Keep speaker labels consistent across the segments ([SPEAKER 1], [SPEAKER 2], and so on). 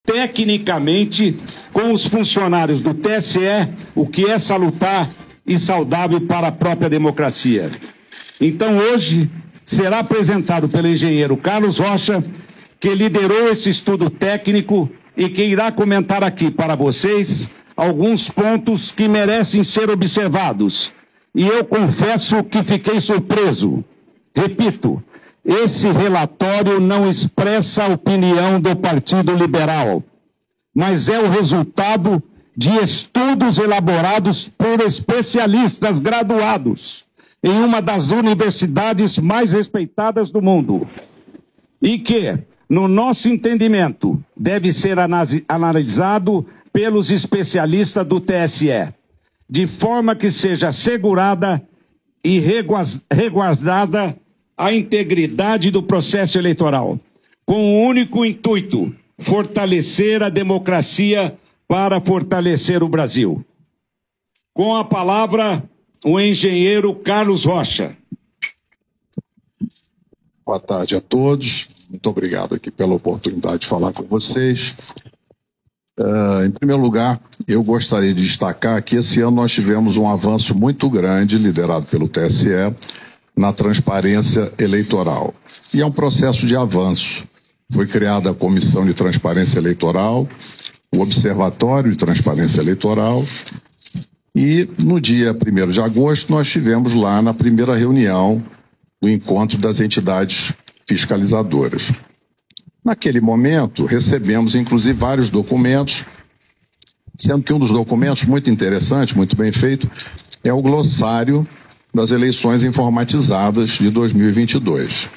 [SPEAKER 1] tecnicamente com os funcionários do TSE, o que é salutar e saudável para a própria democracia. Então, hoje, será apresentado pelo engenheiro Carlos Rocha, que liderou esse estudo técnico e que irá comentar aqui para vocês alguns pontos que merecem ser observados. E eu confesso que fiquei surpreso. Repito, esse relatório não expressa a opinião do Partido Liberal, mas é o resultado de estudos elaborados por especialistas graduados em uma das universidades mais respeitadas do mundo e que, no nosso entendimento, deve ser analisado pelos especialistas do TSE, de forma que seja assegurada e resguardada a integridade do processo eleitoral, com o único intuito: fortalecer a democracia para fortalecer o Brasil. Com a palavra, o engenheiro Carlos Rocha.
[SPEAKER 2] Boa tarde a todos. Muito obrigado aqui pela oportunidade de falar com vocês. Em primeiro lugar, eu gostaria de destacar que esse ano nós tivemos um avanço muito grande, liderado pelo TSE, na transparência eleitoral. E é um processo de avanço. Foi criada a Comissão de Transparência Eleitoral, o Observatório de Transparência Eleitoral, e no dia 1º de agosto nós tivemos lá na primeira reunião do encontro das entidades fiscalizadoras. Naquele momento, recebemos inclusive vários documentos, sendo que um dos documentos muito interessante, muito bem feito, é o glossário das eleições informatizadas de 2022.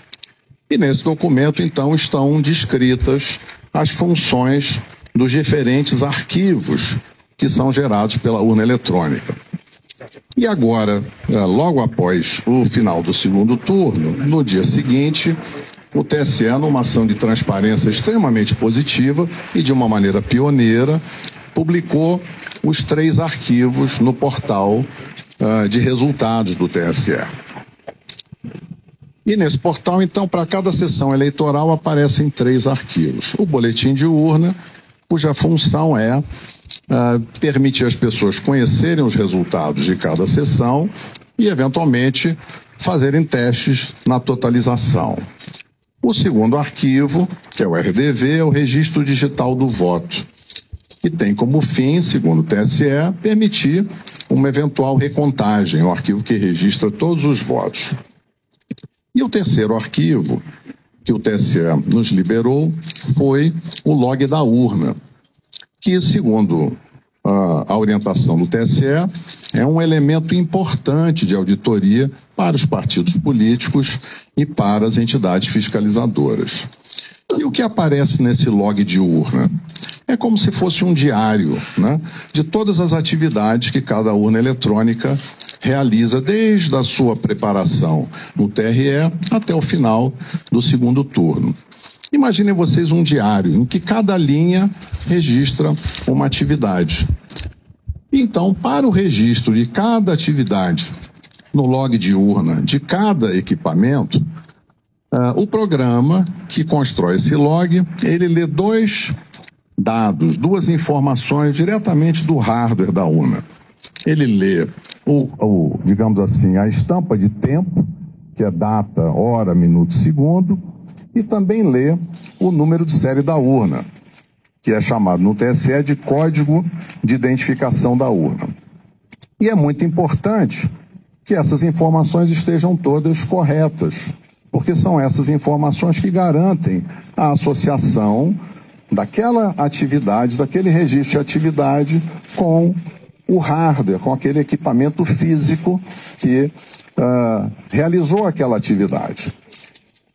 [SPEAKER 2] E nesse documento, então, estão descritas as funções dos diferentes arquivos que são gerados pela urna eletrônica. E agora, logo após o final do segundo turno, no dia seguinte, o TSE, numa ação de transparência extremamente positiva e de uma maneira pioneira, publicou os 3 arquivos no portal de resultados do TSE. E nesse portal, então, para cada sessão eleitoral aparecem 3 arquivos. O boletim de urna, cuja função é permitir às pessoas conhecerem os resultados de cada sessão e, eventualmente, fazerem testes na totalização. O segundo arquivo, que é o RDV, é o Registro Digital do Voto, que tem como fim, segundo o TSE, permitir uma eventual recontagem, um arquivo que registra todos os votos. E o terceiro arquivo que o TSE nos liberou foi o log da urna, que, segundo a orientação do TSE, é um elemento importante de auditoria para os partidos políticos e para as entidades fiscalizadoras. E o que aparece nesse log de urna? É como se fosse um diário, né, de todas as atividades que cada urna eletrônica realiza, desde a sua preparação no TRE até o final do segundo turno. Imaginem vocês um diário em que cada linha registra uma atividade. Então, para o registro de cada atividade no log de urna de cada equipamento, o programa que constrói esse log, ele lê 2 dados, 2 informações diretamente do hardware da urna. Ele lê, digamos assim, a estampa de tempo, que é data, hora, minuto, segundo, e também lê o número de série da urna, que é chamado no TSE de código de identificação da urna. E é muito importante que essas informações estejam todas corretas, porque são essas informações que garantem a associação daquela atividade, daquele registro de atividade com o hardware, com aquele equipamento físico que realizou aquela atividade.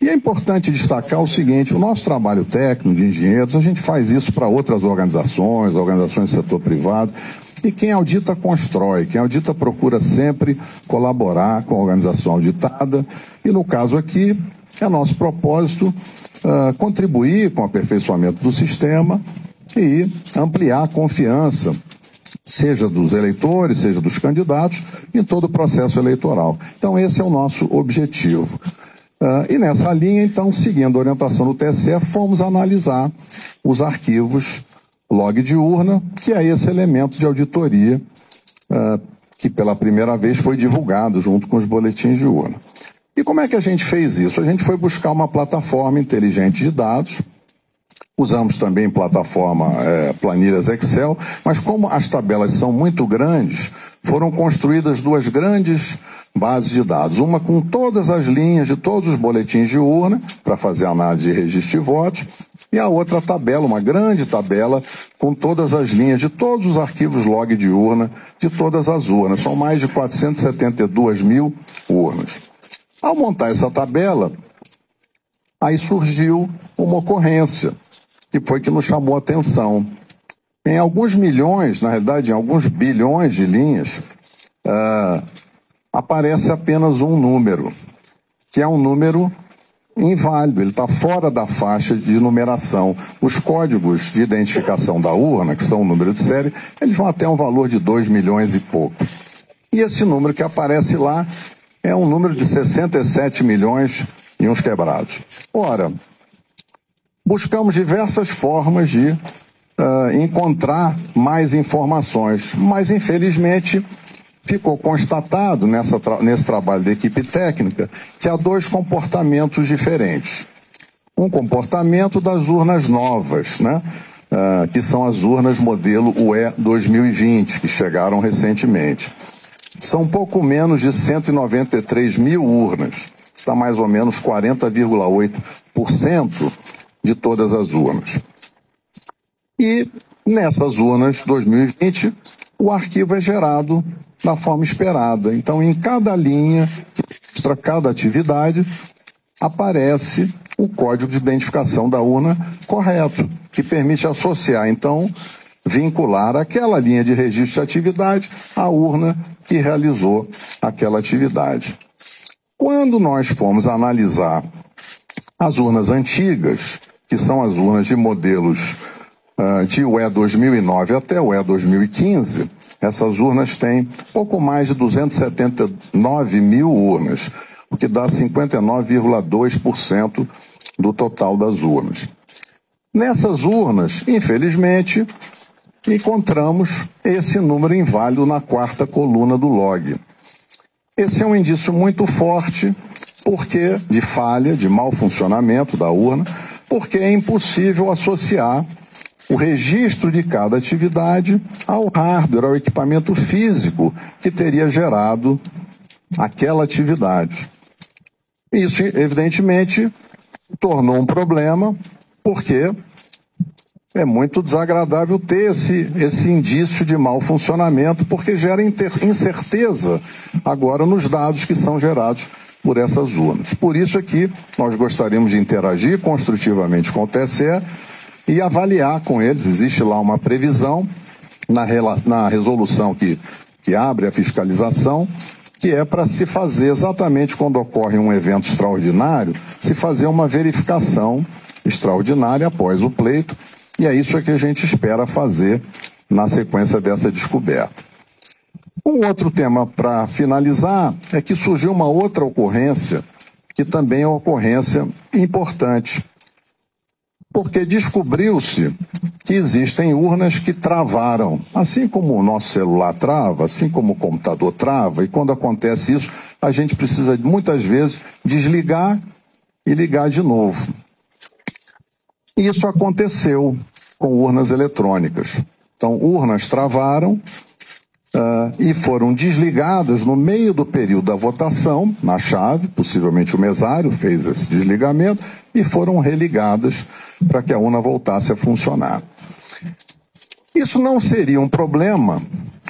[SPEAKER 2] E é importante destacar o seguinte: o nosso trabalho técnico de engenheiros, a gente faz isso para outras organizações do setor privado, e quem audita constrói, quem audita procura sempre colaborar com a organização auditada, e no caso aqui, é nosso propósito contribuir com o aperfeiçoamento do sistema e ampliar a confiança, seja dos eleitores, seja dos candidatos, em todo o processo eleitoral. Então esse é o nosso objetivo. E nessa linha, então, seguindo a orientação do TSE, fomos analisar os arquivos log de urna, que é esse elemento de auditoria que pela primeira vez foi divulgado junto com os boletins de urna. E como é que a gente fez isso? A gente foi buscar uma plataforma inteligente de dados, usamos também plataforma planilhas Excel, mas como as tabelas são muito grandes, foram construídas duas grandes bases de dados. Uma com todas as linhas de todos os boletins de urna, para fazer análise de registro de votos, e a outra tabela, uma grande tabela, com todas as linhas de todos os arquivos log de urna, de todas as urnas. São mais de 472 mil urnas. Ao montar essa tabela, aí surgiu uma ocorrência, que foi que nos chamou a atenção. Em alguns milhões, na realidade, em alguns bilhões de linhas, aparece apenas um número, que é um número inválido, ele está fora da faixa de numeração. Os códigos de identificação da urna, que são o número de série, eles vão até um valor de 2 milhões e pouco. E esse número que aparece lá é um número de 67 milhões e uns quebrados. Ora, buscamos diversas formas de encontrar mais informações, mas infelizmente ficou constatado nesse trabalho da equipe técnica que há dois comportamentos diferentes. Um comportamento das urnas novas, né? Que são as urnas modelo UE 2020, que chegaram recentemente. São pouco menos de 193 mil urnas, está mais ou menos 40,8% de todas as urnas. E nessas urnas 2020, o arquivo é gerado da forma esperada. Então, em cada linha que mostra cada atividade, aparece o código de identificação da urna correto, que permite associar, então, vincular aquela linha de registro de atividade à urna que realizou aquela atividade. Quando nós fomos analisar as urnas antigas, que são as urnas de modelos de UE 2009 até UE 2015, essas urnas têm pouco mais de 279 mil urnas, o que dá 59,2% do total das urnas. Nessas urnas, infelizmente, encontramos esse número inválido na quarta coluna do log. Esse é um indício muito forte de falha, de mau funcionamento da urna, porque é impossível associar o registro de cada atividade ao hardware, ao equipamento físico que teria gerado aquela atividade. Isso, evidentemente, tornou um problema, porque é muito desagradável ter esse indício de mau funcionamento, porque gera incerteza agora nos dados que são gerados por essas urnas. Por isso aqui nós gostaríamos de interagir construtivamente com o TSE e avaliar com eles. Existe lá uma previsão na resolução que abre a fiscalização, que é para se fazer exatamente quando ocorre um evento extraordinário, se fazer uma verificação extraordinária após o pleito, e é isso que a gente espera fazer na sequência dessa descoberta. Um outro tema para finalizar é que surgiu uma outra ocorrência, que também é uma ocorrência importante, porque descobriu-se que existem urnas que travaram, assim como o nosso celular trava, assim como o computador trava, e quando acontece isso, a gente precisa muitas vezes desligar e ligar de novo. Isso aconteceu com urnas eletrônicas. Então, urnas travaram e foram desligadas no meio do período da votação, na chave, possivelmente o mesário fez esse desligamento, e foram religadas para que a urna voltasse a funcionar. Isso não seria um problema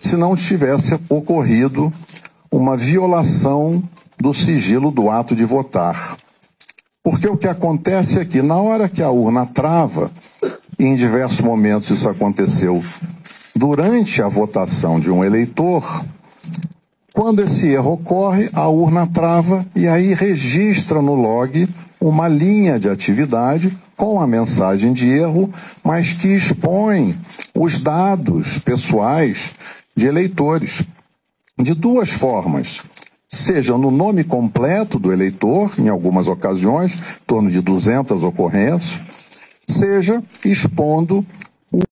[SPEAKER 2] se não tivesse ocorrido uma violação do sigilo do ato de votar. Porque o que acontece é que, na hora que a urna trava, e em diversos momentos isso aconteceu durante a votação de um eleitor, quando esse erro ocorre, a urna trava e aí registra no log uma linha de atividade com a mensagem de erro, mas que expõe os dados pessoais de eleitores. De duas formas. seja no nome completo do eleitor, em algumas ocasiões, em torno de 200 ocorrências, seja expondo